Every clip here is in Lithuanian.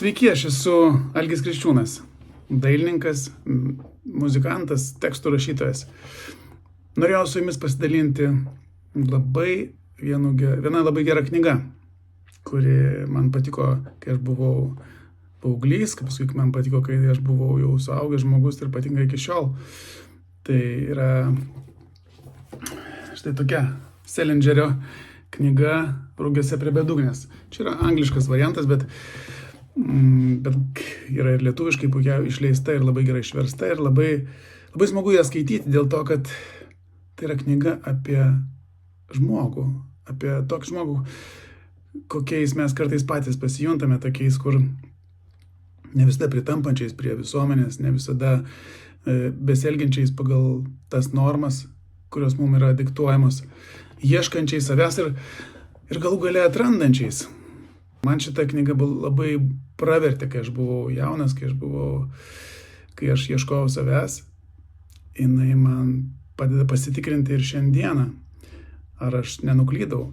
Sveiki, aš esu Algis Kriščiūnas, dailininkas, muzikantas, tekstų rašytojas. Norėjau su jumis pasidalinti viena labai gera knyga, kuri man patiko, kai aš buvau paauglys, paskui man patiko, kai aš buvau jau suaugęs žmogus ir patinka iki šiol. Tai yra štai tokia Selingerio knyga Rugiuose prie bedugnės. Čia yra angliškas variantas, bet yra ir lietuviškai puikiai išleista ir labai gerai išversta ir labai smagu ją skaityti dėl to, kad tai yra knyga apie žmogų, apie tokį žmogų, kokiais mes kartais patys pasijuntame, tokiais, kur ne visada pritampančiais prie visuomenės, ne visada besielgiančiais pagal tas normas, kurios mums yra diktuojamos, ieškančiais savęs ir galų gale atrandančiais. Man šita knyga labai pravertė, kai aš buvau jaunas, kai aš ieškojau savęs. Jinai man padeda pasitikrinti ir šiandieną, ar aš nenuklydau.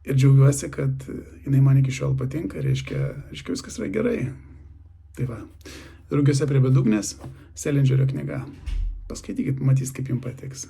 Ir džiaugiuosi, kad jinai man iki šiol patinka, reiškia viskas yra gerai. Tai va, Rugiuose prie bedugnės, Selingerio knyga. Paskaitykit, matys, kaip jums patiks.